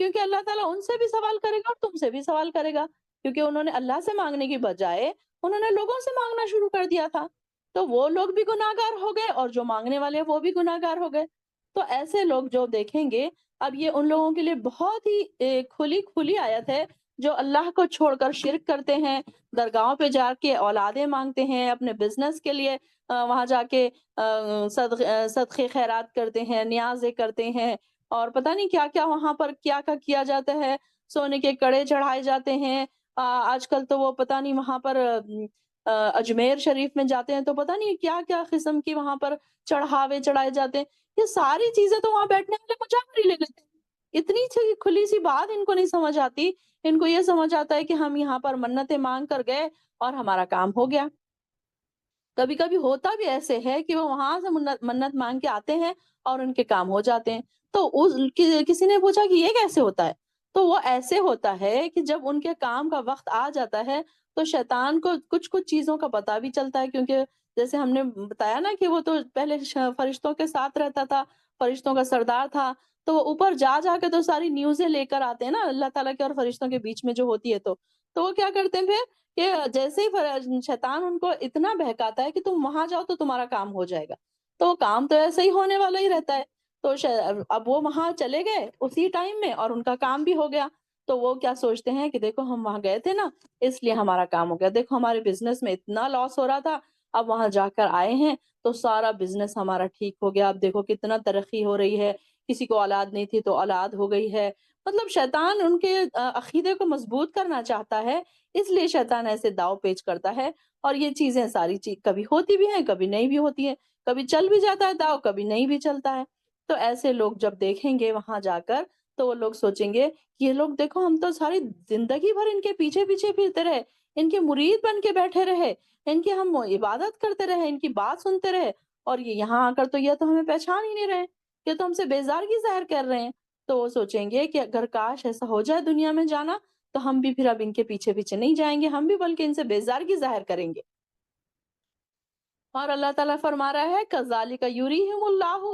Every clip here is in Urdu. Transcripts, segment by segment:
کیونکہ اللہ تعالیٰ ان سے بھی سوال کرے گا اور تم سے بھی سوال کرے گا، کیونکہ انہوں نے اللہ سے مانگنے کی بجائے انہوں نے لوگوں سے مانگنا شروع کر دیا تھا، تو وہ لوگ بھی گناہگار ہو گئے اور جو مانگنے والے ہیں وہ بھی گناہگار ہو گئے۔ تو ایسے لوگ جو دیکھیں گے، اب یہ ان لوگوں کے لیے بہت ہی کھلی کھلی آیت ہے جو اللہ کو چھوڑ کر شرک کرتے ہیں، درگاہوں پہ جا کے اولادیں مانگتے ہیں، اپنے بزنس کے لیے وہاں جا کے صدقے خیرات کرتے ہیں، نیازیں کرتے ہیں، اور پتہ نہیں کیا کیا وہاں پر کیا کیا کیا جاتا ہے، سونے کے کڑے چڑھائے جاتے ہیں۔ آج کل تو وہ پتہ نہیں وہاں پر اجمیر شریف میں جاتے ہیں تو پتہ نہیں کیا کیا قسم کی وہاں پر چڑھاوے چڑھائے جاتے ہیں۔ یہ ساری چیزیں تو وہاں بیٹھنے والے مجاہر ہی لے لیتے ہیں، اتنی کھلی سی بات ان کو نہیں سمجھ آتی۔ ان کو یہ سمجھ آتا ہے کہ ہم یہاں پر منتیں مانگ کر گئے اور ہمارا کام ہو گیا۔ کبھی کبھی ہوتا بھی ایسے ہے کہ وہ وہاں سے منت مانگ کے آتے ہیں اور ان کے کام ہو جاتے ہیں۔ تو کسی نے پوچھا کہ یہ کیسے ہوتا ہے؟ تو وہ ایسے ہوتا ہے کہ جب ان کے کام کا وقت آ جاتا ہے تو شیطان کو کچھ کچھ چیزوں کا پتہ بھی چلتا ہے، کیونکہ جیسے ہم نے بتایا نا کہ وہ تو پہلے فرشتوں کے ساتھ رہتا تھا، فرشتوں کا سردار تھا، تو وہ اوپر جا جا کے تو ساری نیوزیں لے کر آتے ہیں نا اللہ تعالیٰ کے اور فرشتوں کے بیچ میں جو ہوتی ہے، تو وہ کیا کرتے ہیں پھر کہ جیسے ہی شیطان ان کو اتنا بہکاتا ہے کہ تم وہاں جاؤ تو تمہارا کام ہو جائے گا، تو کام تو ایسے ہی ہونے والا ہی رہتا ہے۔ تو اب وہ وہاں چلے گئے اسی ٹائم میں اور ان کا کام بھی ہو گیا، تو وہ کیا سوچتے ہیں کہ دیکھو ہم وہاں گئے تھے نا، اس لیے ہمارا کام ہو گیا، دیکھو ہمارے بزنس میں اتنا لاس ہو رہا تھا، اب وہاں جا کر آئے ہیں تو سارا بزنس ہمارا ٹھیک ہو گیا، اب دیکھو کتنا ترقی ہو رہی ہے، کسی کو اولاد نہیں تھی تو اولاد ہو گئی ہے۔ مطلب شیطان ان کے عقیدے کو مضبوط کرنا چاہتا ہے، اس لیے شیطان ایسے داؤ پیچ کرتا ہے، اور یہ چیزیں ساری کبھی ہوتی بھی ہیں کبھی نہیں بھی ہوتی ہیں، کبھی چل بھی جاتا ہے داؤ کبھی نہیں بھی چلتا ہے۔ تو ایسے لوگ جب دیکھیں گے وہاں جا کر تو وہ لوگ سوچیں گے کہ یہ لوگ دیکھو ہم تو ساری زندگی بھر ان کے پیچھے پیچھے پھرتے رہے، ان کے مرید بن کے بیٹھے رہے، ان کی ہم عبادت کرتے رہے، ان کی بات سنتے رہے، اور یہ یہاں آ کر تو یہ تو ہمیں پہچان ہی نہیں رہے، یہ تو ہم سے بیزارگی ظاہر کر رہے ہیں۔ تو وہ سوچیں گے کہ اگر کاش ایسا ہو جائے دنیا میں جانا تو ہم بھی پھر اب ان کے پیچھے پیچھے نہیں جائیں گے، ہم بھی بلکہ ان سے بیزارگی ظاہر کریں گے۔ اور اللہ تعالیٰ فرما رہا ہے کذالک یریہم اللہ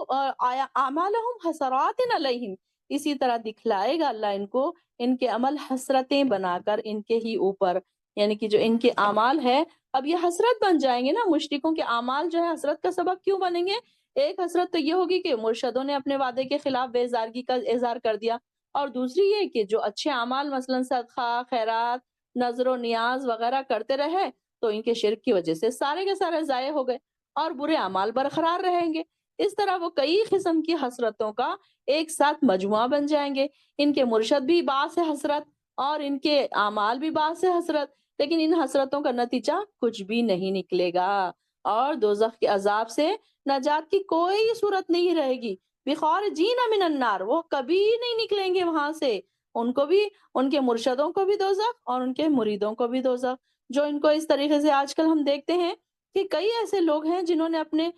اعمالہم حسرات علیہم، اسی طرح دکھلائے گا اللہ ان کو ان کے عمل حسرتیں بنا کر ان کے ہی اوپر، یعنی کہ جو ان کے اعمال ہے اب یہ حسرت بن جائیں گے نا۔ مشرکوں کے اعمال جو ہے حسرت کا سبب کیوں بنیں گے؟ ایک حسرت تو یہ ہوگی کہ مرشدوں نے اپنے وعدے کے خلاف بیزارگی کا اظہار کر دیا، اور دوسری یہ کہ جو اچھے اعمال مثلا صدقہ خیرات نظر و نیاز وغیرہ کرتے رہے تو ان کے شرک کی وجہ سے سارے کے سارے ضائع ہو گئے اور برے اعمال برقرار رہیں گے۔ اس طرح وہ کئی قسم کی حسرتوں کا ایک ساتھ مجموعہ بن جائیں گے، ان کے مرشد بھی باعث حسرت اور ان کے اعمال بھی باعث حسرت، لیکن ان حسرتوں کا نتیجہ کچھ بھی نہیں نکلے گا، اور دوزخ کے عذاب سے نجات کی کوئی صورت نہیں رہے گی۔ بخارجین من النار، وہ کبھی نہیں نکلیں گے وہاں سے، ان کو بھی، ان کے مرشدوں کو بھی دوزخ اور ان کے مریدوں کو بھی دوزخ۔ جو ان کو اس طریقے سے آج کل ہم دیکھتے ہیں کہ کئی ایسے لوگ ہیں جنہوں نے اپنے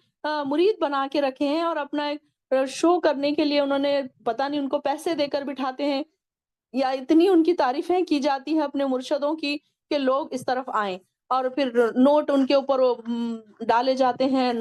مرید بنا کے رکھے ہیں اور اپنا ایک شو کرنے کے لیے انہوں نے پتہ نہیں ان کو پیسے دے کر بٹھاتے ہیں، یا اتنی ان کی تعریفیں کی جاتی ہیں اپنے مرشدوں کی کہ لوگ اس طرف آئیں، اور پھر نوٹ ان کے اوپر ڈالے جاتے ہیں،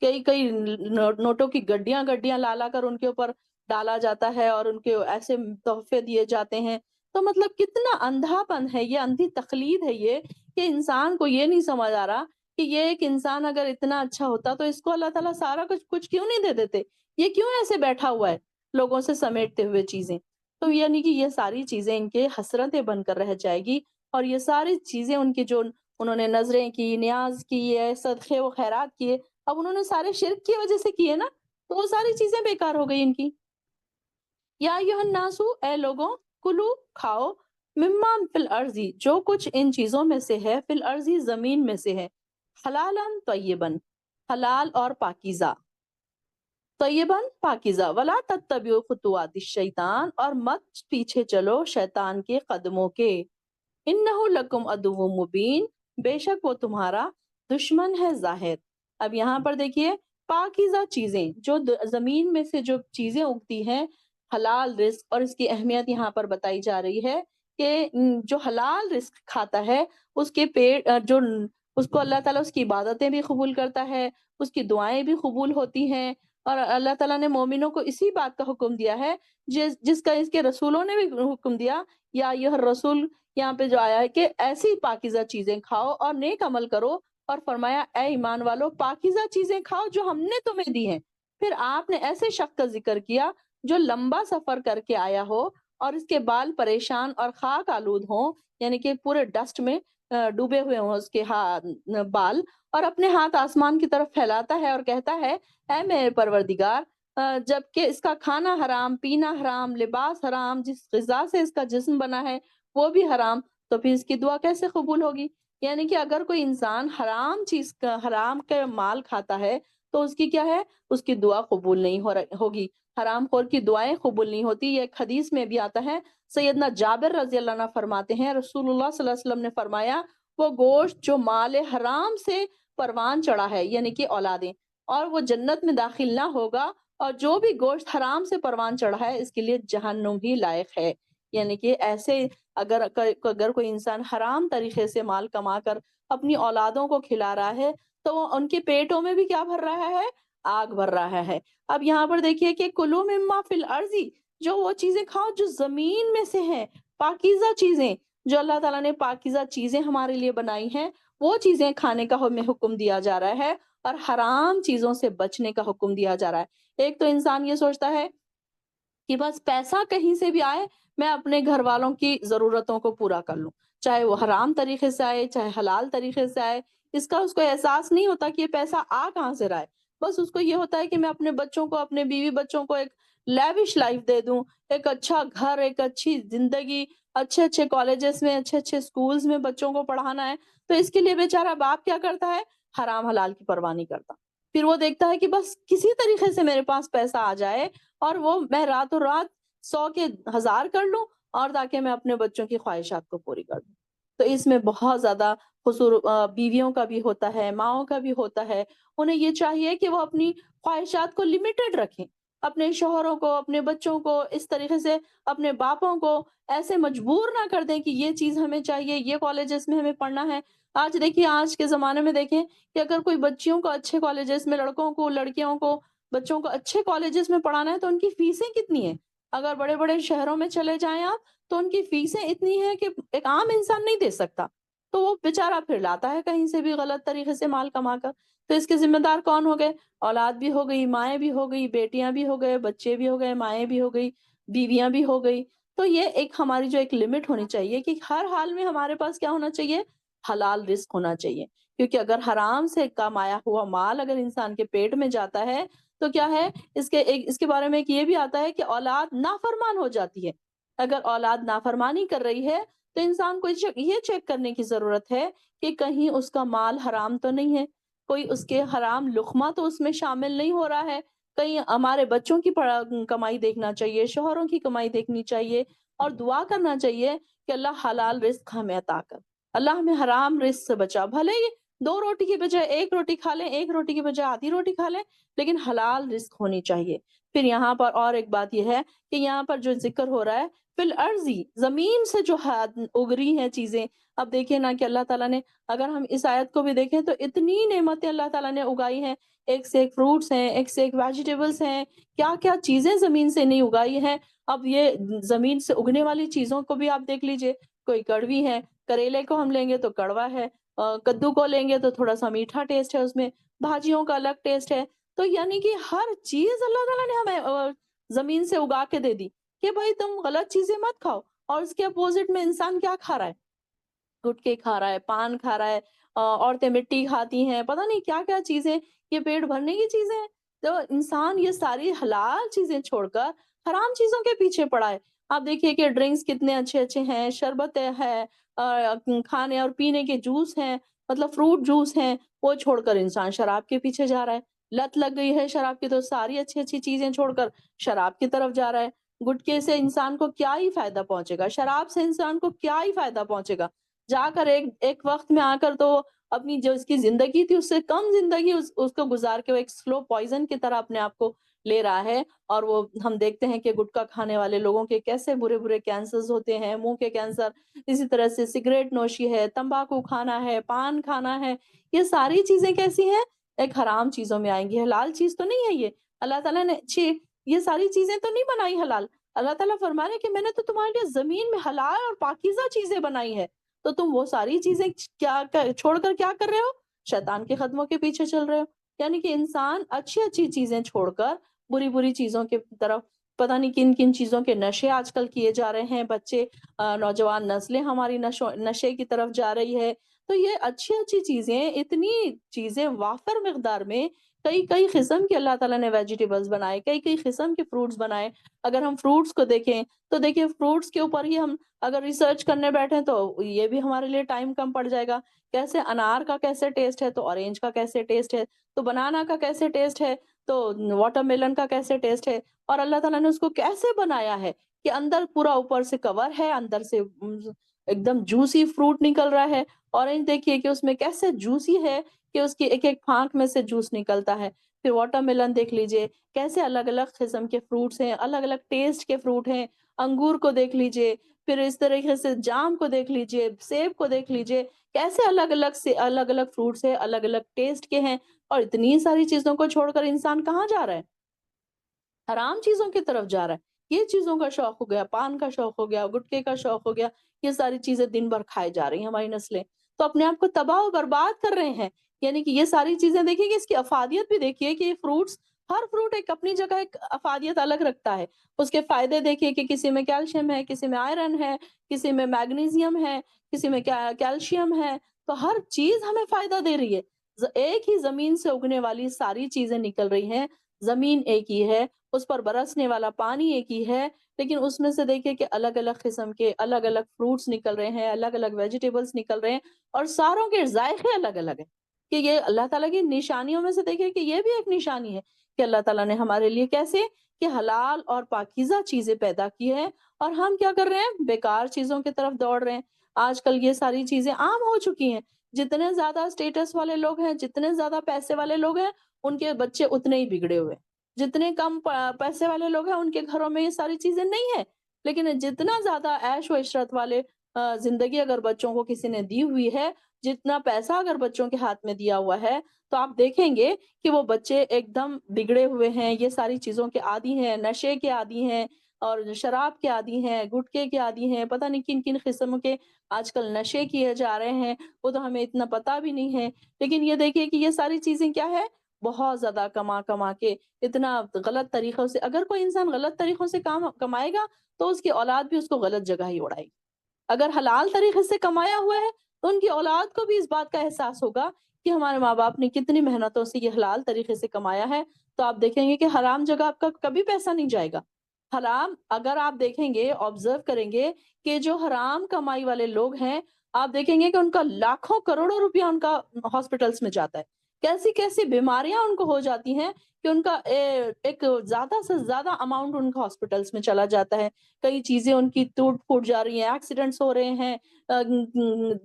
کئی کئی نوٹوں کی گڈیاں گڈیاں لا لا کر ان کے اوپر ڈالا جاتا ہے اور ان کے ایسے تحفے دیے جاتے ہیں۔ تو مطلب کتنا اندھا پن ہے یہ، اندھی تقلید ہے یہ، کہ انسان کو یہ نہیں سمجھ آ رہا کہ یہ ایک انسان اگر اتنا اچھا ہوتا تو اس کو اللہ تعالیٰ سارا کچھ کیوں نہیں دے دیتے، یہ کیوں ایسے بیٹھا ہوا ہے لوگوں سے سمیٹتے ہوئے چیزیں۔ تو یعنی کہ یہ ساری چیزیں ان کے حسرتیں بن کر رہ جائے گی، اور یہ ساری چیزیں ان کی جو انہوں نے نظریں کی، نیاز کی ہے، صدقے و خیرات کیے، اب انہوں نے سارے شرک کی وجہ سے کیے نا، تو وہ ساری چیزیں بیکار ہو گئی ان کی۔ یا ایھا الناسو، اے لوگوں، کلو، کھاؤ، مما فی الارضی، جو کچھ ان چیزوں میں سے ہے، فی الارضی، زمین میں سے ہے، حلالا طیبا، حلال اور پاکیزہ، طیباً پاکیزہ، ولا تتبعوا خطوات الشیطان، اور مت پیچھے چلو شیطان کے قدموں کے، انہ لکم عدو مبین، بے شک وہ تمہارا دشمن ہے ظاہر۔ اب یہاں پر دیکھیے پاکیزہ چیزیں، جو زمین میں سے جو چیزیں اگتی ہیں، حلال رزق، اور اس کی اہمیت یہاں پر بتائی جا رہی ہے کہ جو حلال رزق کھاتا ہے اس کے پیٹ جو اس کو اللہ تعالیٰ اس کی عبادتیں بھی قبول کرتا ہے، اس کی دعائیں بھی قبول ہوتی ہیں، اور اللہ تعالیٰ نے مومنوں کو اسی بات کا حکم دیا ہے جس کا اس کے رسولوں نے بھی حکم دیا، یا یہ رسول یہاں پہ جو آیا ہے کہ ایسی پاکیزہ چیزیں کھاؤ اور نیک عمل کرو، اور فرمایا اے ایمان والو پاکیزہ چیزیں کھاؤ جو ہم نے تمہیں دی ہیں۔ پھر آپ نے ایسے شخص کا ذکر کیا جو لمبا سفر کر کے آیا ہو اور اس کے بال پریشان اور خاک آلود ہوں، یعنی کہ پورے ڈسٹ میں ڈوبے ہوئے ہوں اس کے بال، اور اپنے ہاتھ آسمان کی طرف پھیلاتا ہے اور کہتا ہے اے میرے پروردگار، جبکہ اس کا کھانا حرام، پینا حرام، لباس حرام، جس غذا سے اس کا جسم بنا ہے وہ بھی حرام، تو پھر اس کی دعا کیسے قبول ہوگی؟ یعنی کہ اگر کوئی انسان حرام چیز کا، حرام کا مال کھاتا ہے تو اس کی کیا ہے؟ اس کی دعا قبول نہیں ہوگی۔ حرام خور کی دعائیں قبول نہیں ہوتی۔ یہ ایک حدیث میں بھی آتا ہے، سیدنا جابر رضی اللہ عنہ فرماتے ہیں رسول اللہ صلی اللہ علیہ وسلم نے فرمایا وہ گوشت جو مال حرام سے پروان چڑھا ہے، یعنی کہ اولادیں، اور وہ جنت میں داخل نہ ہوگا، اور جو بھی گوشت حرام سے پروان چڑھا ہے اس کے لیے جہنم ہی لائق ہے۔ یعنی کہ ایسے اگر کوئی انسان حرام طریقے سے مال کما کر اپنی اولادوں کو کھلا رہا ہے تو وہ ان کے پیٹوں میں بھی کیا بھر رہا ہے؟ آگ بھر رہا ہے۔ اب یہاں پر دیکھیے کہ کلوا مما فی الارض، جو وہ چیزیں کھاؤ جو زمین میں سے ہیں، پاکیزہ چیزیں، جو اللہ تعالیٰ نے پاکیزہ چیزیں ہمارے لیے بنائی ہیں، وہ چیزیں کھانے کا ہمیں حکم دیا جا رہا ہے، اور حرام چیزوں سے بچنے کا حکم دیا جا رہا ہے۔ ایک تو انسان یہ سوچتا ہے کہ بس پیسہ کہیں سے بھی آئے، میں اپنے گھر والوں کی ضرورتوں کو پورا کر لوں، چاہے وہ حرام طریقے سے آئے چاہے حلال طریقے سے آئے۔ اس کو احساس نہیں ہوتا کہ یہ پیسہ آ کہاں سے رہا ہے، بس اس کو یہ ہوتا ہے کہ میں اپنے بچوں کو، اپنے بیوی بچوں کو ایک لیوش لائف دے دوں، ایک اچھا گھر، ایک اچھی زندگی، اچھے اچھے کالجز میں، اچھے اچھے سکولز میں بچوں کو پڑھانا ہے۔ تو اس کے لیے بیچارہ باپ کیا کرتا ہے؟ حرام حلال کی پرواہ نہیں کرتا، پھر وہ دیکھتا ہے کہ بس کسی طریقے سے میرے پاس پیسہ آ جائے اور وہ میں راتوں رات 100 کے 1000 کر لوں، اور تاکہ میں اپنے بچوں کی خواہشات کو پوری کر دوں۔ تو اس میں بہت زیادہ قصور بیویوں کا بھی ہوتا ہے، ماؤں کا بھی ہوتا ہے۔ انہیں یہ چاہیے کہ وہ اپنی خواہشات کو لمیٹڈ رکھیں، اپنے شوہروں کو، اپنے بچوں کو اس طریقے سے، اپنے باپوں کو ایسے مجبور نہ کر دیں کہ یہ چیز ہمیں چاہیے، یہ کالجز میں ہمیں پڑھنا ہے۔ آج دیکھیے، آج کے زمانے میں دیکھیں کہ اگر کوئی بچیوں کو اچھے کالجز میں، لڑکوں کو، لڑکیوں کو، بچوں کو اچھے کالجز میں پڑھانا ہے تو ان کی فیسیں کتنی ہیں؟ اگر بڑے بڑے شہروں میں چلے جائیں آپ تو ان کی فیسیں اتنی ہیں کہ ایک عام انسان نہیں دے سکتا، تو وہ بیچارہ پھر لاتا ہے کہیں سے بھی غلط طریقے سے مال کما کر۔ تو اس کے ذمہ دار کون ہو گئے؟ اولاد بھی ہو گئی، مائیں بھی ہو گئی، بیٹیاں بھی ہو گئے، بچے بھی ہو گئے، مائیں بھی ہو گئی، بیویاں بھی ہو گئی۔ تو یہ ایک ہماری جو ایک لمٹ ہونی چاہیے کہ ہر حال میں ہمارے پاس کیا ہونا چاہیے؟ حلال رزق ہونا چاہیے، کیونکہ اگر حرام سے کمایا ہوا مال اگر انسان کے پیٹ میں جاتا ہے تو کیا ہے؟ اس کے بارے میں ایک یہ بھی آتا ہے کہ اولاد نافرمان ہو جاتی ہے۔ اگر اولاد نافرمانی کر رہی ہے تو انسان کو یہ چیک کرنے کی ضرورت ہے کہ کہیں اس کا مال حرام تو نہیں ہے، کوئی اس کے حرام لقمہ تو اس میں شامل نہیں ہو رہا ہے، کہیں ہمارے بچوں کی کمائی دیکھنا چاہیے، شوہروں کی کمائی دیکھنی چاہیے، اور دعا کرنا چاہیے کہ اللہ حلال رزق ہمیں عطا کر، اللہ ہمیں حرام رزق سے بچا۔ بھلے ہی 2 روٹی کی بجائے 1 روٹی کھا لیں، 1 روٹی کی بجائے آدھی روٹی کھا لیں، لیکن حلال رزق ہونی چاہیے۔ پھر یہاں پر اور ایک بات یہ ہے کہ یہاں پر جو ذکر ہو رہا ہے فی الارضی، زمین سے جو اگری ہیں چیزیں، اب دیکھیں نا کہ اللہ تعالیٰ نے، اگر ہم اس آیت کو بھی دیکھیں تو اتنی نعمتیں اللہ تعالیٰ نے اگائی ہیں، ایک سے ایک فروٹس ہیں، ایک سے ایک ویجیٹیبلس ہیں، کیا کیا چیزیں زمین سے نہیں اگائی ہیں۔ اب یہ زمین سے اگنے والی چیزوں کو بھی آپ دیکھ لیجئے، کوئی کڑوی ہے، کریلے کو ہم لیں گے تو کڑوا ہے، کدو کو لیں گے تو تھوڑا سا میٹھا ٹیسٹ ہے اس میں، بھاجیوں کا الگ ٹیسٹ ہے۔ تو یعنی کہ ہر چیز اللہ تعالیٰ نے ہمیں زمین سے اگا کے دے دی کہ بھائی تم غلط چیزیں مت کھاؤ، اور اس کے اپوزٹ میں انسان کیا کھا رہا ہے؟ گٹکے کھا رہا ہے، پان کھا رہا ہے، عورتیں مٹی کھاتی ہیں، پتہ نہیں کیا کیا چیزیں، یہ پیٹ بھرنے کی چیزیں ہیں۔ تو انسان یہ ساری حلال چیزیں چھوڑ کر حرام چیزوں کے پیچھے پڑا ہے۔ آپ دیکھیے کہ ڈرنکس کتنے اچھے اچھے ہیں، شربت ہے، کھانے اور پینے کے جوس ہیں، مطلب فروٹ جوس ہیں، وہ چھوڑ کر انسان شراب کے پیچھے جا رہا ہے۔ لت لگ گئی ہے شراب کی تو ساری اچھی اچھی چیزیں چھوڑ کر شراب کی طرف جا رہا ہے۔ گٹکے سے انسان کو کیا ہی فائدہ پہنچے گا، شراب سے انسان کو کیا ہی فائدہ پہنچے گا، جا کر ایک وقت میں آ کر تو اپنی جو اس کی زندگی تھی اس سے کم زندگی اس کو گزار کے وہ ایک سلو پوائزن کی طرح اپنے آپ کو لے رہا ہے۔ اور وہ ہم دیکھتے ہیں کہ گٹکا کھانے والے لوگوں کے کیسے برے برے کینسرز ہوتے ہیں، منہ کے کینسر، اسی طرح سے سگریٹ نوشی ہے، تمباکو کھانا ہے، پان کھانا ہے، یہ ساری چیزیں کیسی ہیں؟ ایک حرام چیزوں میں آئیں گی، حلال چیز تو نہیں ہے یہ۔ اللہ تعالیٰ نے یہ ساری چیزیں تو نہیں بنائی حلال، اللہ تعالیٰ فرما رہے ہیں کہ میں نے تو تمہارے لیے زمین میں حلال اور پاکیزہ چیزیں بنائی ہے، تو تم وہ ساری چیزیں چھوڑ کر کیا کر رہے ہو؟ شیطان کے قدموں کے پیچھے چل رہے ہو۔ یعنی کہ انسان اچھی اچھی چیزیں چھوڑ کر بری بری چیزوں کی طرف، پتہ نہیں کن کن چیزوں کے نشے آج کل کیے جا رہے ہیں بچے، نوجوان نسلیں ہماری نشے کی طرف جا رہی ہے۔ تو یہ اچھی اچھی چیزیں، اتنی چیزیں وافر مقدار میں، کئی کئی قسم کے اللہ تعالیٰ نے ویجیٹیبلز بنائے، کئی کئی قسم کے فروٹس بنائے۔ اگر ہم فروٹس کو دیکھیں تو دیکھیں فروٹس کے اوپر ہی ہم اگر ریسرچ کرنے بیٹھیں تو یہ بھی ہمارے لیے ٹائم کم پڑ جائے گا۔ کیسے انار کا کیسے ٹیسٹ ہے تو اورینج کا کیسے ٹیسٹ ہے، تو بنانا کا کیسے ٹیسٹ ہے تو واٹر میلن کا کیسے ٹیسٹ ہے، اور اللہ تعالیٰ نے اس کو کیسے بنایا ہے کہ اندر پورا اوپر سے کور ہے، اندر سے ایک دم جوسی فروٹ نکل رہا ہے۔ اورینج دیکھیے کہ اس میں کیسے جوسی ہے کہ اس کی ایک ایک پھانک میں سے جوس نکلتا ہے۔ پھر واٹر میلن دیکھ لیجئے، کیسے الگ الگ قسم کے فروٹس ہیں، الگ الگ ٹیسٹ کے فروٹ ہیں۔ انگور کو دیکھ لیجئے، پھر اس طریقے سے جام کو دیکھ لیجئے، سیب کو دیکھ لیجئے، کیسے الگ الگ فروٹس ہیں، الگ الگ ٹیسٹ کے ہیں، اور اتنی ساری چیزوں کو چھوڑ کر انسان کہاں جا رہا ہے؟ حرام چیزوں کی طرف جا رہا ہے۔ یہ چیزوں کا شوق ہو گیا، پان کا شوق ہو گیا، گٹکے کا شوق ہو گیا، یہ ساری چیزیں دن بھر کھائے جا رہی ہیں ہماری نسلیں، تو اپنے آپ کو تباہ و برباد کر رہے ہیں۔ یعنی کہ یہ ساری چیزیں دیکھیے کہ اس کی افادیت بھی دیکھیے کہ یہ فروٹس، ہر فروٹ ایک اپنی جگہ ایک افادیت الگ رکھتا ہے۔ اس کے فائدے دیکھیے کہ کسی میں کیلشیم ہے، کسی میں آئرن ہے، کسی میں میگنیزیم ہے، کسی میں کیلشیم ہے، تو ہر چیز ہمیں فائدہ دے رہی ہے۔ ایک ہی زمین سے اگنے والی ساری چیزیں نکل رہی ہیں، زمین ایک ہی ہے، اس پر برسنے والا پانی ایک ہی ہے، لیکن اس میں سے دیکھیے کہ الگ الگ قسم کے الگ الگ فروٹس نکل رہے ہیں، الگ الگ ویجیٹیبلز نکل رہے ہیں، اور ساروں کے ذائقے الگ الگ ہیں۔ کہ یہ اللہ تعالیٰ کی نشانیوں میں سے دیکھیے کہ یہ بھی ایک نشانی ہے کہ اللہ تعالیٰ نے ہمارے لیے کیسے کہ حلال اور پاکیزہ چیزیں پیدا کی ہیں، اور ہم کیا کر رہے ہیں؟ بیکار چیزوں کی طرف دوڑ رہے ہیں۔ آج کل یہ ساری چیزیں عام ہو چکی ہیں، جتنے زیادہ اسٹیٹس والے لوگ ہیں، جتنے زیادہ پیسے والے لوگ ہیں، ان کے بچے اتنے ہی بگڑے ہوئے ہیں۔ جتنے کم پیسے والے لوگ ہیں ان کے گھروں میں یہ ساری چیزیں نہیں ہیں، لیکن جتنا زیادہ عیش و عشرت والے زندگی اگر بچوں کو کسی نے دی ہوئی ہے، جتنا پیسہ اگر بچوں کے ہاتھ میں دیا ہوا ہے، تو آپ دیکھیں گے کہ وہ بچے ایک دم بگڑے ہوئے ہیں، یہ ساری چیزوں کے عادی ہیں، نشے کے عادی ہیں، اور شراب کے عادی ہیں، گٹکے کے عادی ہیں، پتہ نہیں کن کن قسم کے آج کل نشے کیے جا رہے ہیں، وہ تو ہمیں اتنا پتہ بھی نہیں ہے۔ لیکن یہ دیکھیے کہ یہ ساری چیزیں کیا ہے؟ بہت زیادہ کما کما کے اتنا غلط طریقوں سے، اگر کوئی انسان غلط طریقوں سے کام کمائے گا تو اس کی اولاد بھی اس کو غلط جگہ ہی اڑائے گی۔ اگر حلال طریقے سے کمایا ہوا ہے تو ان کی اولاد کو بھی اس بات کا احساس ہوگا کہ ہمارے ماں باپ نے کتنی محنتوں سے یہ حلال طریقے سے کمایا ہے، تو آپ دیکھیں گے کہ حرام جگہ آپ کا کبھی پیسہ نہیں جائے گا۔ حرام اگر آپ دیکھیں گے، آبزرو کریں گے کہ جو حرام کمائی والے لوگ ہیں، آپ دیکھیں گے کہ ان کا لاکھوں کروڑوں روپیہ ان کا ہاسپٹلس میں جاتا ہے۔ کیسی کیسی بیماریاں ان کو ہو جاتی ہیں کہ ان کا ایک زیادہ سے زیادہ اماؤنٹ ان کا ہاسپٹلس میں چلا جاتا ہے۔ کئی چیزیں ان کی ٹوٹ پھوٹ جا رہی ہیں، ایکسیڈنٹس ہو رہے ہیں،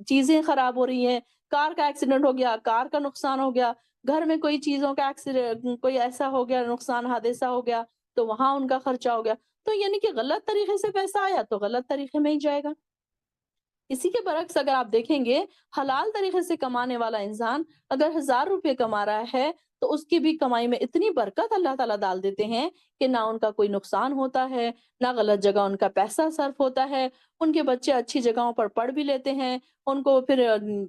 چیزیں خراب ہو رہی ہیں، کار کا ایکسیڈنٹ ہو گیا، کار کا نقصان ہو گیا، گھر میں کوئی چیزوں کا ایکسیڈنٹ، کوئی ایسا ہو گیا نقصان، حادثہ ہو گیا تو وہاں ان کا خرچہ ہو گیا۔ تو یعنی کہ غلط طریقے سے پیسہ آیا تو غلط طریقے میں ہی جائے گا۔ اسی کے برعکس اگر آپ دیکھیں گے، حلال طریقے سے کمانے والا انسان اگر 1000 روپے کما رہا ہے تو اس کی بھی کمائی میں اتنی برکت اللہ تعالیٰ ڈال دیتے ہیں کہ نہ ان کا کوئی نقصان ہوتا ہے، نہ غلط جگہ ان کا پیسہ صرف ہوتا ہے، ان کے بچے اچھی جگہوں پر پڑھ بھی لیتے ہیں، ان کو پھر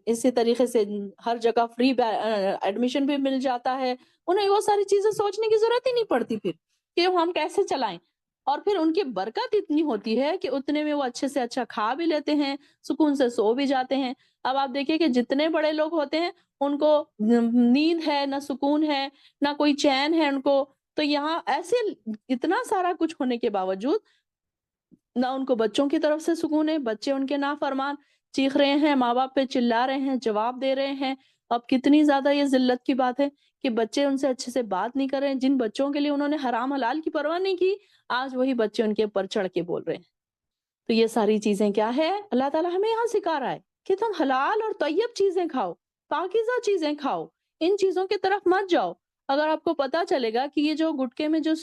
اسی طریقے سے ہر جگہ فری ایڈمیشن بھی مل جاتا ہے، انہیں وہ ساری چیزیں سوچنے کی ضرورت ہی نہیں پڑتی پھر کہ ہم کیسے چلائیں۔ اور پھر ان کی برکت اتنی ہوتی ہے کہ اتنے میں وہ اچھے سے اچھا کھا بھی لیتے ہیں، سکون سے سو بھی جاتے ہیں۔ اب آپ دیکھیے کہ جتنے بڑے لوگ ہوتے ہیں ان کو نیند ہے، نہ سکون ہے، نہ کوئی چین ہے ان کو، تو یہاں ایسے اتنا سارا کچھ ہونے کے باوجود نہ ان کو بچوں کی طرف سے سکون ہے، بچے ان کے نافرمان چیخ رہے ہیں، ماں باپ پہ چلا رہے ہیں، جواب دے رہے ہیں۔ اب کتنی زیادہ یہ ذلت کی بات ہے کہ بچے ان سے اچھے سے بات نہیں کر رہے ہیں، جن بچوں کے لیے انہوں نے حرام حلال کی پرواہ نہیں کی، آج وہی بچے ان کے اوپر چڑھ کے بول رہے ہیں۔ تو یہ ساری چیزیں کیا ہے؟ اللہ تعالیٰ ہمیں یہاں سکھا رہا ہے کہ تم حلال اور طیب چیزیں کھاؤ، پاکیزہ چیزیں کھاؤ، ان چیزوں کی طرف مت جاؤ۔ اگر آپ کو پتا چلے گا کہ یہ جو گٹکے میں جو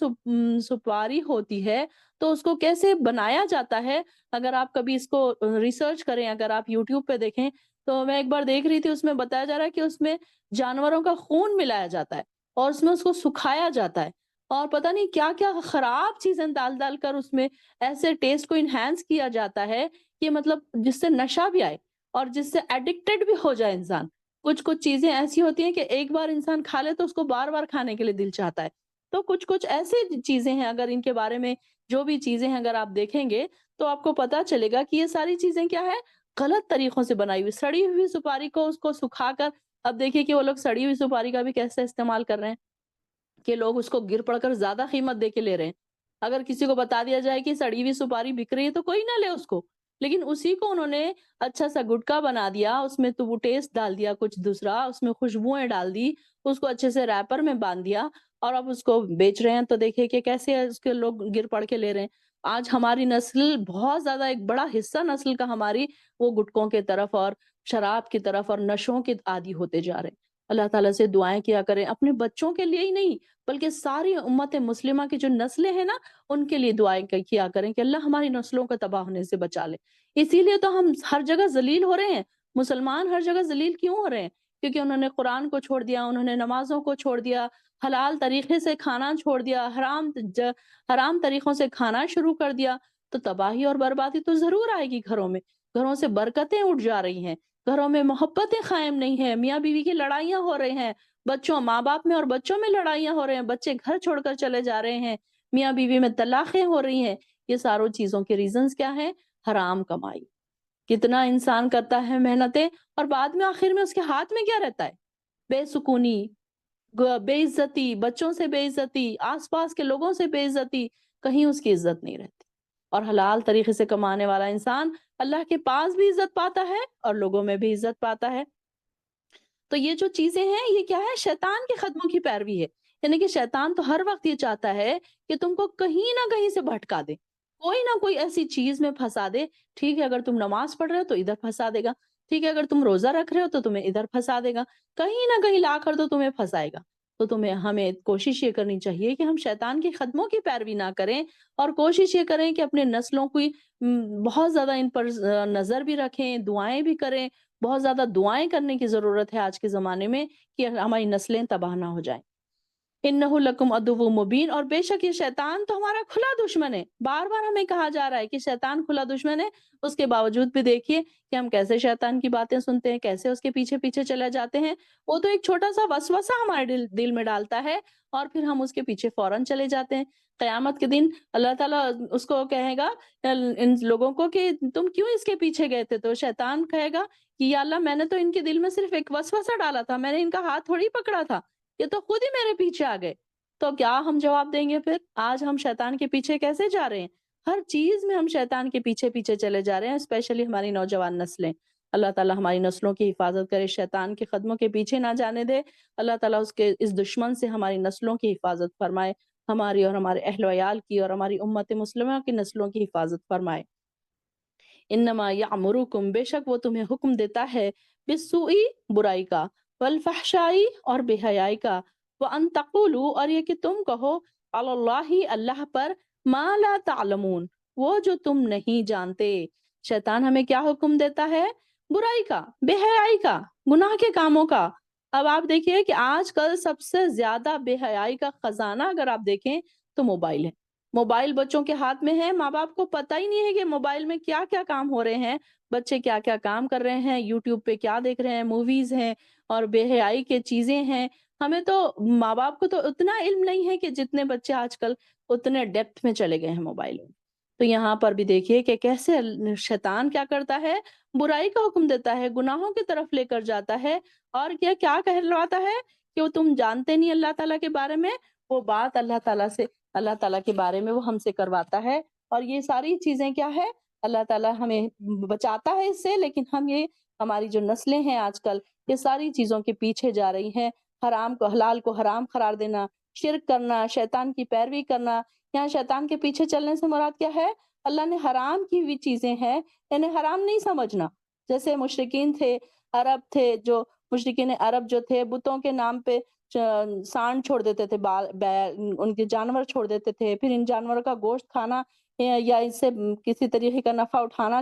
سپاری ہوتی ہے تو اس کو کیسے بنایا جاتا ہے، اگر آپ کبھی اس کو ریسرچ کریں، اگر آپ یوٹیوب پہ دیکھیں، تو میں ایک بار دیکھ رہی تھی، اس میں بتایا جا رہا ہے کہ اس میں جانوروں کا خون ملایا جاتا ہے اور اس میں اس کو سکھایا جاتا ہے، اور پتہ نہیں کیا کیا خراب چیزیں ڈال ڈال کر اس میں ایسے ٹیسٹ کو انہینس کیا جاتا ہے کہ مطلب جس سے نشہ بھی آئے اور جس سے ایڈکٹڈ بھی ہو جائے انسان۔ کچھ کچھ چیزیں ایسی ہوتی ہیں کہ ایک بار انسان کھا لے تو اس کو بار بار کھانے کے لیے دل چاہتا ہے۔ تو کچھ کچھ ایسے چیزیں ہیں، اگر ان کے بارے میں جو بھی چیزیں ہیں اگر آپ دیکھیں گے تو آپ کو پتا چلے گا کہ یہ ساری چیزیں کیا ہے، غلط طریقوں سے بنائی ہوئی سڑی ہوئی سپاری کو اس کو سکھا کر، اب دیکھیے کہ وہ لوگ سڑی ہوئی سپاری کا بھی کیسے استعمال کر رہے ہیں کہ لوگ اس کو گر پڑ کر زیادہ قیمت دے کے لے رہے ہیں۔ اگر کسی کو بتا دیا جائے کہ سڑی ہوئی سپاری بک رہی ہے تو کوئی نہ لے اس کو، لیکن اسی کو انہوں نے اچھا سا گٹکا بنا دیا، اس میں تو وہ ٹیسٹ ڈال دیا کچھ دوسرا، اس میں خوشبوئیں ڈال دی، اس کو اچھے سے ریپر میں باندھ دیا اور اب اس کو بیچ رہے ہیں۔ تو دیکھیے کہ کیسے اس کے لوگ گر پڑ کے لے رہے ہیں۔ آج ہماری نسل بہت زیادہ، ایک بڑا حصہ نسل کا ہماری وہ گٹکوں کی طرف اور شراب کی طرف اور نشوں کے عادی ہوتے جا رہے ہیں۔ اللہ تعالیٰ سے دعائیں کیا کریں اپنے بچوں کے لیے ہی نہیں بلکہ ساری امت مسلمہ کی جو نسلیں ہیں نا ان کے لیے دعائیں کیا کریں کہ اللہ ہماری نسلوں کو تباہ ہونے سے بچا لے۔ اسی لیے تو ہم ہر جگہ ذلیل ہو رہے ہیں۔ مسلمان ہر جگہ ذلیل کیوں ہو رہے ہیں؟ کیونکہ انہوں نے قرآن کو چھوڑ دیا، انہوں نے نمازوں کو چھوڑ دیا، حلال طریقے سے کھانا چھوڑ دیا، حرام طریقوں سے کھانا شروع کر دیا۔ تو تباہی اور بربادی تو ضرور آئے گی گھروں میں، گھروں سے برکتیں اٹھ جا رہی ہیں، گھروں میں محبتیں قائم نہیں ہیں، میاں بیوی کی لڑائیاں ہو رہی ہیں، بچوں ماں باپ میں اور بچوں میں لڑائیاں ہو رہے ہیں، بچے گھر چھوڑ کر چلے جا رہے ہیں، میاں بیوی میں طلاقیں ہو رہی ہیں۔ یہ ساروں چیزوں کے ریزنز کیا ہیں؟ حرام کمائی۔ کتنا انسان کرتا ہے محنتیں اور بعد میں آخر میں اس کے ہاتھ میں کیا رہتا ہے؟ بے سکونی، بے عزتی، بچوں سے بے عزتی، آس پاس کے لوگوں سے بے عزتی، کہیں اس کی عزت نہیں رہتی۔ اور حلال طریقے سے کمانے والا انسان اللہ کے پاس بھی عزت پاتا ہے اور لوگوں میں بھی عزت پاتا ہے۔ تو یہ جو چیزیں ہیں یہ کیا ہے؟ شیطان کے قدموں کی پیروی ہے۔ یعنی کہ شیطان تو ہر وقت یہ چاہتا ہے کہ تم کو کہیں نہ کہیں سے بھٹکا دے، کوئی نہ کوئی ایسی چیز میں پھنسا دے۔ ٹھیک ہے اگر تم نماز پڑھ رہے ہو تو ادھر پھنسا دے گا، ٹھیک ہے اگر تم روزہ رکھ رہے ہو تو تمہیں ادھر پھنسا دے گا، کہیں نہ کہیں لا کر تو تمہیں پھنسائے گا۔ تو ہمیں کوشش یہ کرنی چاہیے کہ ہم شیطان کے قدموں کی پیروی نہ کریں اور کوشش یہ کریں کہ اپنے نسلوں کی بہت زیادہ ان پر نظر بھی رکھیں، دعائیں بھی کریں۔ بہت زیادہ دعائیں کرنے کی ضرورت ہے آج کے زمانے میں کہ ہماری نسلیں تباہ نہ ہو جائیں۔ انہ لکم عدو مبین، اور بے شک یہ شیطان تو ہمارا کھلا دشمن ہے۔ بار بار ہمیں کہا جا رہا ہے کہ شیطان کھلا دشمن ہے، اس کے باوجود بھی دیکھیے کہ ہم کیسے شیطان کی باتیں سنتے ہیں، کیسے اس کے پیچھے پیچھے چلے جاتے ہیں۔ وہ تو ایک چھوٹا سا وسوسہ ہمارے دل میں ڈالتا ہے اور پھر ہم اس کے پیچھے فوراً چلے جاتے ہیں۔ قیامت کے دن اللہ تعالیٰ اس کو کہے گا ان لوگوں کو کہ تم کیوں اس کے پیچھے گئے تھے؟ تو شیطان کہے گا کہ یا اللہ میں نے تو ان کے دل میں صرف ایک وسوسہ ڈالا تھا، میں نے ان کا ہاتھ تھوڑی پکڑا تھا، یہ تو خود ہی میرے پیچھے آ گئے۔ تو کیا ہم جواب دیں گے پھر؟ آج ہم شیطان کے پیچھے کیسے جا رہے ہیں؟ ہر چیز میں ہم شیطان کے پیچھے پیچھے چلے جا رہے ہیں، اسپیشلی ہماری نوجوان نسلیں۔ اللہ تعالیٰ ہماری نسلوں کی حفاظت کرے، شیطان کے قدموں کے پیچھے نہ جانے دے۔ اللہ تعالیٰ اس دشمن سے ہماری نسلوں کی حفاظت فرمائے، ہماری اور ہمارے اہل وعیال کی اور ہماری امت مسلمہ کی نسلوں کی حفاظت فرمائے۔ انما یامرکم، بے شک وہ تمہیں حکم دیتا ہے، بالسوء، برائی کا، والفحشائی، اور بے حیائی کا، وان تقولوا، اور یہ کہ تم کہو، علی اللہ، اللہ پر، ما لا تعلمون، وہ جو تم نہیں جانتے۔ شیطان ہمیں کیا حکم دیتا ہے؟ برائی کا، بے حیائی کا، گناہ کے کاموں کا۔ اب آپ دیکھیے کہ آج کل سب سے زیادہ بے حیائی کا خزانہ اگر آپ دیکھیں تو موبائل ہے۔ موبائل بچوں کے ہاتھ میں ہے، ماں باپ کو پتہ ہی نہیں ہے کہ موبائل میں کیا کیا کام ہو رہے ہیں، بچے کیا کیا کام کر رہے ہیں، یوٹیوب پہ کیا دیکھ رہے ہیں، موویز ہیں اور بے حیائی کے چیزیں ہیں۔ ہمیں تو ماں باپ کو تو اتنا علم نہیں ہے کہ جتنے بچے آج کل اتنے ڈیپتھ میں چلے گئے ہیں موبائل میں۔ تو یہاں پر بھی دیکھیے کہ کیسے شیطان کیا کرتا ہے؟ برائی کا حکم دیتا ہے، گناہوں کی طرف لے کر جاتا ہے، اور کیا کہلواتا ہے کہ وہ تم جانتے نہیں اللہ تعالیٰ کے بارے میں، وہ بات اللہ تعالیٰ کے بارے میں وہ ہم سے کرواتا ہے۔ اور یہ ساری چیزیں کیا ہے؟ اللہ تعالیٰ ہمیں بچاتا ہے اس سے، لیکن ہماری جو نسلیں ہیں آج کل یہ ساری چیزوں کے پیچھے جا رہی ہیں۔ حرام کو حلال کو حرام قرار دینا، شرک کرنا، شیطان کی پیروی کرنا۔ یہاں شیطان کے پیچھے چلنے سے مراد کیا ہے؟ اللہ نے حرام کی ہوئی چیزیں ہیں انہیں حرام نہیں سمجھنا۔ جیسے مشرکین تھے، عرب تھے، جو مشرکین عرب جو تھے بتوں کے نام پہ سانڈ چھوڑ دیتے تھے، ان کے جانور چھوڑ دیتے تھے، پھر ان جانوروں کا گوشت کھانا یا اس سے کسی طریقے کا نفع اٹھانا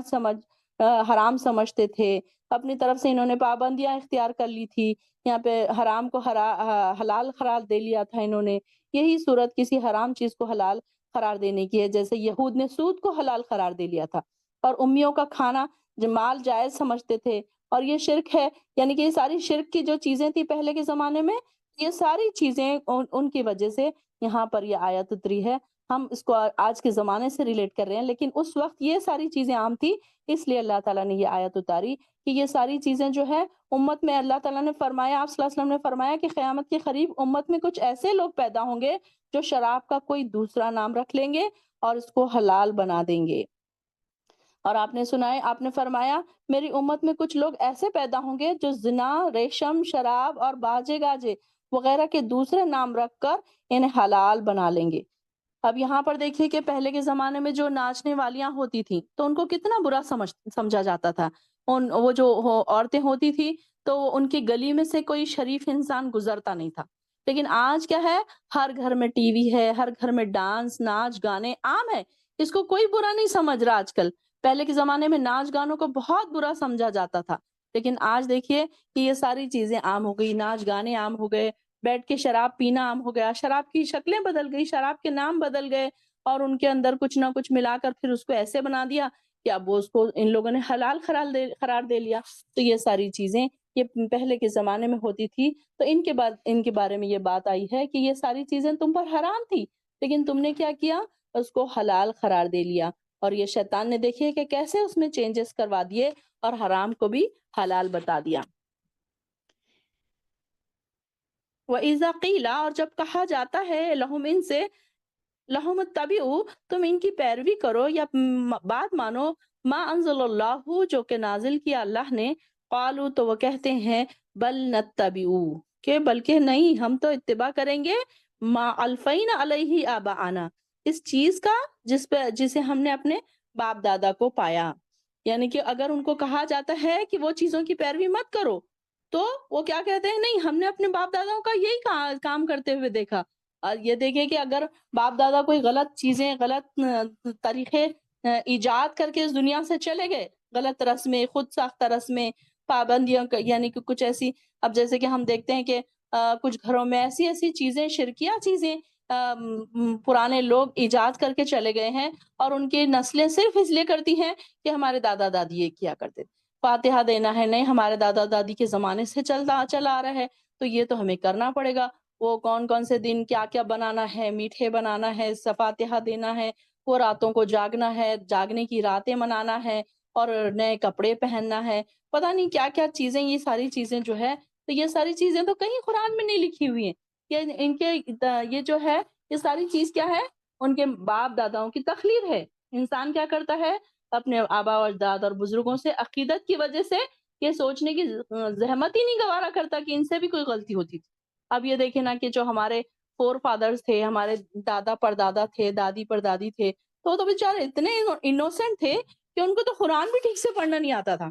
حرام سمجھتے تھے، اپنی طرف سے انہوں نے پابندیاں اختیار کر لی تھی، یہاں پہ حرام کو حلال قرار دے لیا تھا انہوں نے۔ یہی صورت کسی حرام چیز کو حلال قرار دینے کی ہے، جیسے یہود نے سود کو حلال قرار دے لیا تھا، اور امیوں کا کھانا مال جائز سمجھتے تھے، اور یہ شرک ہے۔ یعنی کہ یہ ساری شرک کی جو چیزیں تھی پہلے کے زمانے میں، یہ ساری چیزیں ان کی وجہ سے یہاں پر یہ آیت اتری ہے۔ ہم اس کو آج کے زمانے سے ریلیٹ کر رہے ہیں، لیکن اس وقت یہ ساری چیزیں عام تھی، اس لیے اللہ تعالیٰ نے یہ آیت اتاری کہ یہ ساری چیزیں جو ہے امت میں، اللہ تعالیٰ نے فرمایا، آپ صلی اللہ علیہ وسلم نے فرمایا کہ قیامت کے قریب امت میں کچھ ایسے لوگ پیدا ہوں گے جو شراب کا کوئی دوسرا نام رکھ لیں گے اور اس کو حلال بنا دیں گے۔ اور آپ نے سنا ہے، آپ نے فرمایا میری امت میں کچھ لوگ ایسے پیدا ہوں گے جو زنا، ریشم، شراب اور باجے گاجے وغیرہ کے دوسرے نام رکھ کر انہیں حلال بنا لیں گے۔ اب یہاں پر دیکھیے کہ پہلے کے زمانے میں جو ناچنے والیاں ہوتی تھیں تو ان کو کتنا برا سمجھا جاتا تھا۔ وہ جو عورتیں ہوتی تھی تو ان کی گلی میں سے کوئی شریف انسان گزرتا نہیں تھا۔ لیکن آج کیا ہے، ہر گھر میں ٹی وی ہے، ہر گھر میں ڈانس، ناچ گانے عام ہے، اس کو کوئی برا نہیں سمجھ رہا آج کل۔ پہلے کے زمانے میں ناچ گانوں کو بہت برا سمجھا جاتا تھا، لیکن آج دیکھیے کہ یہ ساری چیزیں عام ہو گئی، ناچ گانے عام ہو گئے، بیٹھ کے شراب پینا عام ہو گیا، شراب کی شکلیں بدل گئی، شراب کے نام بدل گئے، اور ان کے اندر کچھ نہ کچھ ملا کر پھر اس کو ایسے بنا دیا کہ اب وہ اس کو ان لوگوں نے حلال قرار دے لیا۔ تو یہ ساری چیزیں یہ پہلے کے زمانے میں ہوتی تھی، تو ان کے بارے میں یہ بات آئی ہے کہ یہ ساری چیزیں تم پر حرام تھی، لیکن تم نے کیا کیا، اس کو حلال قرار دے لیا، اور یہ شیطان نے دیکھیے کہ کیسے اس میں چینجز کروا دیے اور حرام کو بھی حلال بتا دیا۔ وَإِذَا قِيلَ، اور جب کہا جاتا ہے، لَهُمْ، ان سے، لَهُمُ اتَّبِعُوا، تم ان کی پیروی کرو یا بات مانو، ما انزل اللہ، جو کہ نازل کیا اللہ نے، قالوا، تو وہ کہتے ہیں، بل نتبعو، کہ بلکہ نہیں، ہم تو اتباع کریں گے، ما الفینا علیہ آباءنا، اس چیز کا جسے ہم نے اپنے باپ دادا کو پایا۔ یعنی کہ اگر ان کو کہا جاتا ہے کہ وہ چیزوں کی پیروی مت کرو، تو وہ کیا کہتے ہیں، نہیں، ہم نے اپنے باپ داداؤں کا یہی کام کرتے ہوئے دیکھا۔ اور یہ دیکھیں کہ اگر باپ دادا کوئی غلط چیزیں، غلط طریقے ایجاد کر کے اس دنیا سے چلے گئے، غلط رسمیں، خود ساختہ رسمیں، پابندیاں، یعنی کہ کچھ ایسی، اب جیسے کہ ہم دیکھتے ہیں کہ کچھ گھروں میں ایسی چیزیں، شرکیہ چیزیں پرانے لوگ ایجاد کر کے چلے گئے ہیں، اور ان کی نسلیں صرف اس لیے کرتی ہیں کہ ہمارے دادا دادی یہ کیا کرتے تھے۔ فاتحہ دینا ہے، نہیں، ہمارے دادا دادی کے زمانے سے چلا آ رہا ہے، تو یہ تو ہمیں کرنا پڑے گا۔ وہ کون سے دن کیا کیا بنانا ہے، میٹھے بنانا ہے، فاتحہ دینا ہے، وہ راتوں کو جاگنا ہے، جاگنے کی راتیں منانا ہے، اور نئے کپڑے پہننا ہے، پتہ نہیں کیا کیا چیزیں، یہ ساری چیزیں جو ہے، تو یہ ساری چیزیں تو کہیں قرآن میں نہیں لکھی ہوئی ہیں۔ ان کے یہ جو ہے، یہ ساری چیز کیا ہے، ان کے باپ داداؤں کی تخلیق ہے۔ انسان کیا کرتا ہے، اپنے آبا و اجداد اور بزرگوں سے عقیدت کی وجہ سے یہ سوچنے کی زحمت ہی نہیں گوارا کرتا کہ ان سے بھی کوئی غلطی ہوتی تھی۔ اب یہ دیکھیں نا کہ جو ہمارے فور فادرز تھے، ہمارے دادا پردادا تھے، دادی پردادی تھے، تو بیچارے اتنے انوسینٹ تھے کہ ان کو تو قرآن بھی ٹھیک سے پڑھنا نہیں آتا تھا۔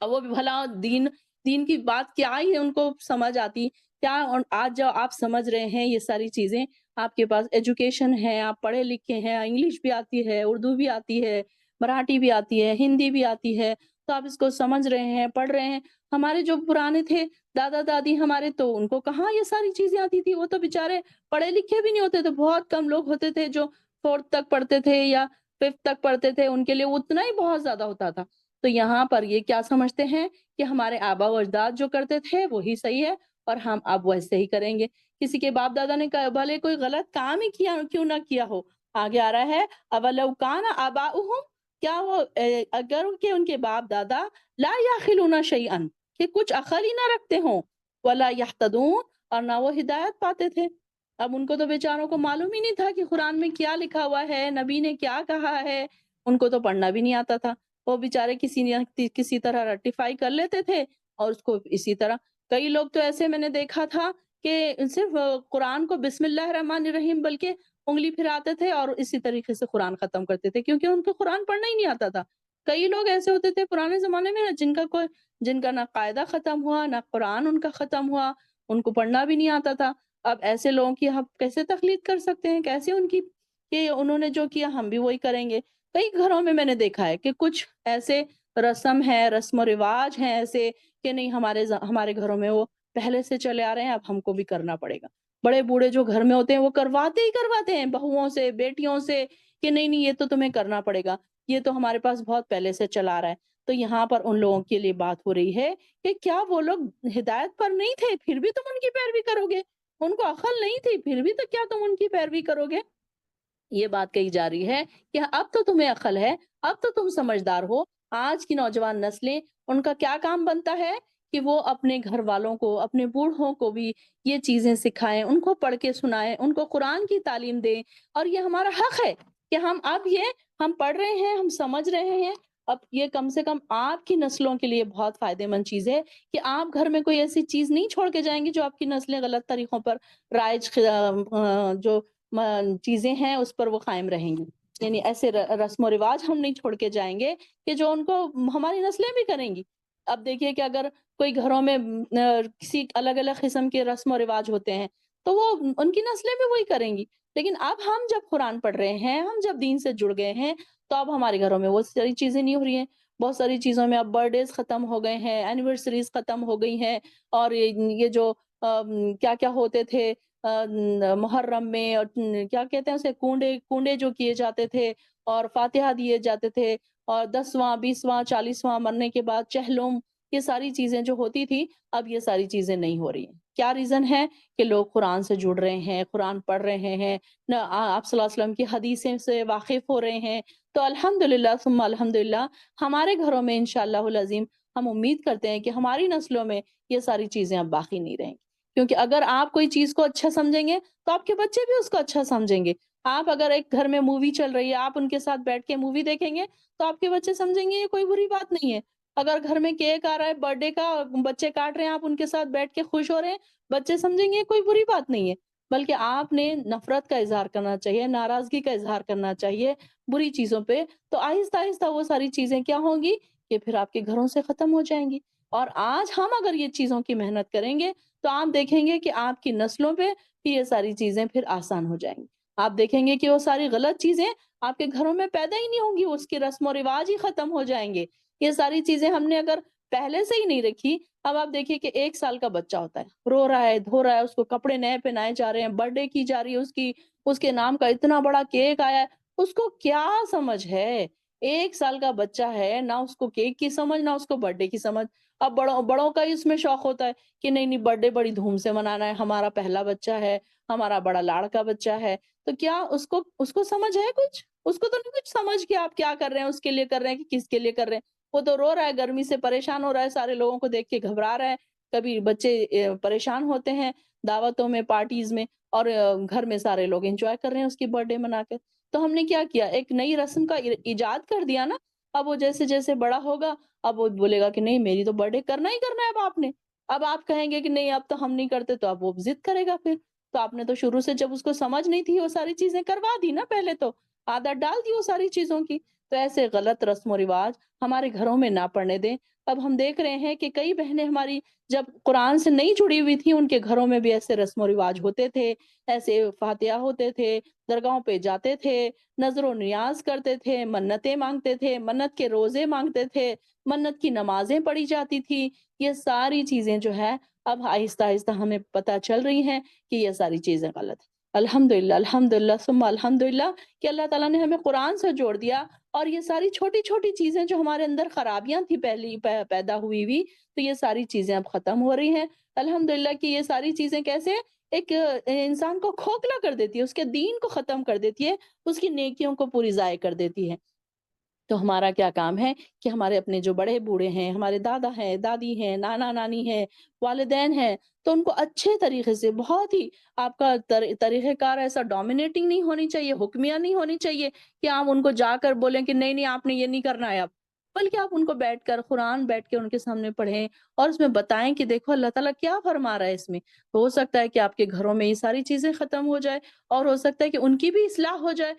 اب وہ بھی بھلا دین کی بات کیا ہی ان کو سمجھ آتی کیا؟ اور آج جو آپ سمجھ رہے ہیں یہ ساری چیزیں، آپ کے پاس ایجوکیشن ہے، آپ پڑھے لکھے ہیں، انگلش بھی آتی ہے، اردو بھی آتی ہے، مراٹھی بھی آتی ہے، ہندی بھی آتی ہے، تو آپ اس کو سمجھ رہے ہیں، پڑھ رہے ہیں۔ ہمارے جو پرانے تھے دادا دادی ہمارے، تو ان کو کہاں یہ ساری چیزیں آتی تھی، وہ تو بےچارے پڑھے لکھے بھی نہیں ہوتے تھے، بہت کم لوگ ہوتے تھے جو 4th تک پڑھتے تھے یا 5th تک پڑھتے تھے، ان کے لیے اتنا ہی بہت زیادہ ہوتا تھا۔ تو یہاں پر یہ کیا سمجھتے ہیں کہ ہمارے آبا و اجداد جو کرتے تھے وہی صحیح ہے، اور ہم اب ویسے ہی کریں گے۔ کسی کے باپ دادا نے بھلے کوئی غلط کام ہی کیوں نہ کیا ہو، آگے آ رہا ہے، اولو کان آباؤہم، کیا وہ اگر ان کے باپ دادا لا یعقلون شیئا، کہ کچھ عقل ہی نہ رکھتے ہوں، ولا یہتدون، اور نہ وہ ہدایت پاتے تھے۔ اب ان کو تو بیچاروں کو معلوم ہی نہیں تھا کہ قرآن میں کیا لکھا ہوا ہے، نبی نے کیا کہا ہے، ان کو تو پڑھنا بھی نہیں آتا تھا۔ وہ بیچارے کسی طرح ریکٹیفائی کر لیتے تھے، اور اس کو اسی طرح، کئی لوگ تو ایسے میں نے دیکھا تھا کہ صرف قرآن کو بسم اللہ الرحمن الرحیم بلکہ انگلی پھراتے تھے اور اسی طریقے سے قرآن ختم کرتے تھے، کیونکہ ان کو قرآن پڑھنا ہی نہیں آتا تھا۔ کئی لوگ ایسے ہوتے تھے پرانے زمانے میں جن کا نہ قاعدہ ختم ہوا، نہ قرآن ان کا ختم ہوا، ان کو پڑھنا بھی نہیں آتا تھا۔ اب ایسے لوگوں کی ہم کیسے تقلید کر سکتے ہیں، کیسے ان کی، کہ انہوں نے جو کیا ہم بھی وہی کریں گے۔ کئی گھروں میں نے دیکھا ہے کہ کچھ ایسے رسم ہے، رسم و رواج ہیں ایسے کہ نہیں ہمارے گھروں میں وہ پہلے سے چلے آ رہے ہیں، اب ہم کو بھی کرنا پڑے گا۔ بڑے بوڑھے جو گھر میں ہوتے ہیں وہ کرواتے ہی کرواتے ہیں بہوؤں سے، بیٹیوں سے کہ نہیں نہیں یہ تو تمہیں کرنا پڑے گا، یہ تو ہمارے پاس بہت پہلے سے چلا آ رہا ہے۔ تو یہاں پر ان لوگوں کے لیے بات ہو رہی ہے کہ کیا وہ لوگ ہدایت پر نہیں تھے پھر بھی تم ان کی پیروی کرو گے؟ ان کو عقل نہیں تھی پھر بھی تو کیا تم ان کی پیروی کرو گے؟ یہ بات کہی جا رہی ہے کہ اب تو تمہیں عقل ہے، اب تو تم سمجھدار ہو۔ آج کی نوجوان نسلیں، ان کا کیا کام بنتا ہے کہ وہ اپنے گھر والوں کو، اپنے بوڑھوں کو بھی یہ چیزیں سکھائیں، ان کو پڑھ کے سنائیں، ان کو قرآن کی تعلیم دیں۔ اور یہ ہمارا حق ہے کہ ہم پڑھ رہے ہیں، ہم سمجھ رہے ہیں۔ اب یہ کم سے کم آپ کی نسلوں کے لیے بہت فائدے مند چیز ہے کہ آپ گھر میں کوئی ایسی چیز نہیں چھوڑ کے جائیں گے جو آپ کی نسلیں غلط طریقوں پر رائج جو چیزیں ہیں اس پر وہ قائم رہیں گی۔ یعنی ایسے رسم و رواج ہم نہیں چھوڑ کے جائیں گے کہ جو ان کو ہماری نسلیں بھی کریں گی۔ اب دیکھیے کہ اگر کوئی گھروں میں کسی الگ الگ قسم کے رسم و رواج ہوتے ہیں تو وہ ان کی نسلیں بھی وہی کریں گی۔ لیکن اب ہم جب قرآن پڑھ رہے ہیں، ہم جب دین سے جڑ گئے ہیں تو اب ہمارے گھروں میں وہ ساری چیزیں نہیں ہو رہی ہیں۔ بہت ساری چیزوں میں اب برتھ ڈیز ختم ہو گئے ہیں، اینیورسریز ختم ہو گئی ہیں، اور یہ جو کیا کیا ہوتے تھے محرم میں، اور کیا کہتے ہیں اسے، کنڈے جو کیے جاتے تھے اور فاتحہ دیے جاتے تھے، اور 10واں 20واں 40واں مرنے کے بعد چہلم، یہ ساری چیزیں جو ہوتی تھی اب یہ ساری چیزیں نہیں ہو رہی ہیں۔ کیا ریزن ہے؟ کہ لوگ قرآن سے جڑ رہے ہیں، قرآن پڑھ رہے ہیں، آپ صلی اللہ علیہ وسلم کی حدیثیں سے واقف ہو رہے ہیں۔ تو الحمدللہ ثم الحمدللہ ہمارے گھروں میں انشاءاللہ العظیم ہم امید کرتے ہیں کہ ہماری نسلوں میں یہ ساری چیزیں اب باقی نہیں رہیں گی۔ کیونکہ اگر آپ کوئی چیز کو اچھا سمجھیں گے تو آپ کے بچے بھی اس کو اچھا سمجھیں گے۔ آپ اگر ایک گھر میں مووی چل رہی ہے، آپ ان کے ساتھ بیٹھ کے مووی دیکھیں گے تو آپ کے بچے سمجھیں گے یہ کوئی بری بات نہیں ہے۔ اگر گھر میں کیک آ رہا ہے برتھ ڈے کا، بچے کاٹ رہے ہیں، آپ ان کے ساتھ بیٹھ کے خوش ہو رہے ہیں، بچے سمجھیں گے یہ کوئی بری بات نہیں ہے۔ بلکہ آپ نے نفرت کا اظہار کرنا چاہیے، ناراضگی کا اظہار کرنا چاہیے بری چیزوں پہ۔ تو آہستہ آہستہ وہ ساری چیزیں کیا ہوں گی کہ پھر آپ کے گھروں سے ختم ہو جائیں گی۔ اور آج ہم اگر یہ چیزوں کی محنت کریں گے تو آپ دیکھیں گے کہ آپ کی نسلوں پہ پھر یہ ساری چیزیں پھر آسان ہو جائیں گی۔ آپ دیکھیں گے کہ وہ ساری غلط چیزیں آپ کے گھروں میں پیدا ہی نہیں ہوں گی، اس کے رسم و رواج ہی ختم ہو جائیں گے۔ یہ ساری چیزیں ہم نے اگر پہلے سے ہی نہیں رکھی، اب آپ دیکھیے کہ 1 سال کا بچہ ہوتا ہے، رو رہا ہے، دھو رہا ہے، اس کو کپڑے نئے پہنائے جا رہے ہیں، برتھ ڈے کی جا رہی ہے اس کے نام کا اتنا بڑا کیک آیا ہے، اس کو کیا سمجھ ہے؟ 1 سال کا بچہ ہے، نہ اس کو کیک کی سمجھ، نہ اس کو برتھ ڈے کی سمجھ۔ اب بڑوں کا ہی اس میں شوق ہوتا ہے کہ نہیں نہیں برتھ ڈے بڑی دھوم سے منانا ہے، ہمارا پہلا بچہ ہے، ہمارا بڑا لاڑ کا بچہ ہے۔ تو کیا اس کو سمجھ ہے کچھ؟ اس کو تو نہیں کچھ سمجھ کہ آپ کیا کر رہے ہیں، اس کے لیے کر رہے ہیں کہ کس کے لیے کر رہے ہیں۔ وہ تو رو رہا ہے، گرمی سے پریشان ہو رہا ہے، سارے لوگوں کو دیکھ کے گھبرا رہا ہے۔ کبھی بچے پریشان ہوتے ہیں دعوتوں میں، پارٹیز میں، اور گھر میں سارے لوگ انجوائے کر رہے ہیں اس کی برتھ ڈے منا کے۔ تو ہم نے کیا کیا؟ ایک نئی رسم کا ایجاد کر دیا نا۔ اب وہ جیسے جیسے بڑا ہوگا اب وہ بولے گا کہ نہیں میری تو برتھ ڈے کرنا ہی کرنا ہے اب آپ نے۔ اب آپ کہیں گے کہ نہیں اب تو ہم نہیں کرتے تو اب وہ ضد کرے گا پھر۔ تو آپ نے تو شروع سے جب اس کو سمجھ نہیں تھی وہ ساری چیزیں کروا دی نا، پہلے تو عادت ڈال دی وہ ساری چیزوں کی۔ تو ایسے غلط رسم و رواج ہمارے گھروں میں نہ پڑنے دیں۔ اب ہم دیکھ رہے ہیں کہ کئی بہنیں ہماری جب قرآن سے نہیں جڑی ہوئی تھی ان کے گھروں میں بھی ایسے رسم و رواج ہوتے تھے، ایسے فاتحہ ہوتے تھے، درگاہوں پہ جاتے تھے، نظر و نیاز کرتے تھے، منتیں مانگتے تھے، منت کے روزے مانگتے تھے، منت کی نمازیں پڑھی جاتی تھی۔ یہ ساری چیزیں جو ہے اب آہستہ آہستہ ہمیں پتہ چل رہی ہیں کہ یہ ساری چیزیں غلط ہیں۔ الحمدللہ الحمدللہ ثم الحمدللہ کہ اللہ تعالیٰ نے ہمیں قرآن سے جوڑ دیا، اور یہ ساری چھوٹی چھوٹی چیزیں جو ہمارے اندر خرابیاں تھی پہلی پیدا ہوئی تو یہ ساری چیزیں اب ختم ہو رہی ہیں۔ الحمدللہ کہ یہ ساری چیزیں کیسے ایک انسان کو کھوکھلا کر دیتی ہے، اس کے دین کو ختم کر دیتی ہے، اس کی نیکیوں کو پوری ضائع کر دیتی ہے۔ تو ہمارا کیا کام ہے کہ ہمارے اپنے جو بڑے بوڑھے ہیں، ہمارے دادا ہیں، دادی ہیں، نانا نانی ہیں، والدین ہیں، تو ان کو اچھے طریقے سے، بہت ہی آپ کا طریقہ کار ایسا ڈومینیٹنگ نہیں ہونی چاہیے، حکمیہ نہیں ہونی چاہیے کہ آپ ان کو جا کر بولیں کہ نہیں نہیں آپ نے یہ نہیں کرنا ہے اب۔ بلکہ آپ ان کو بیٹھ کر قرآن بیٹھ کے ان کے سامنے پڑھیں اور اس میں بتائیں کہ دیکھو اللہ تعالیٰ کیا فرما رہا ہے اس میں۔ تو ہو سکتا ہے کہ آپ کے گھروں میں یہ ساری چیزیں ختم ہو جائے، اور ہو سکتا ہے کہ ان کی بھی اصلاح ہو جائے۔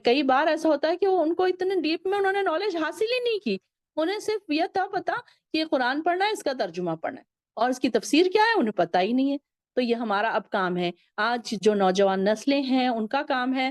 کئی بار ایسا ہوتا ہے کہ وہ ان کو اتنے ڈیپ میں انہوں نے نالج حاصل ہی نہیں کی، انہیں صرف یہ تھا پتا کہ یہ قرآن پڑھنا ہے، اس کا ترجمہ پڑھنا ہے، اور اس کی تفسیر کیا ہے انہیں پتہ ہی نہیں ہے۔ تو یہ ہمارا اب کام ہے، آج جو نوجوان نسلیں ہیں ان کا کام ہے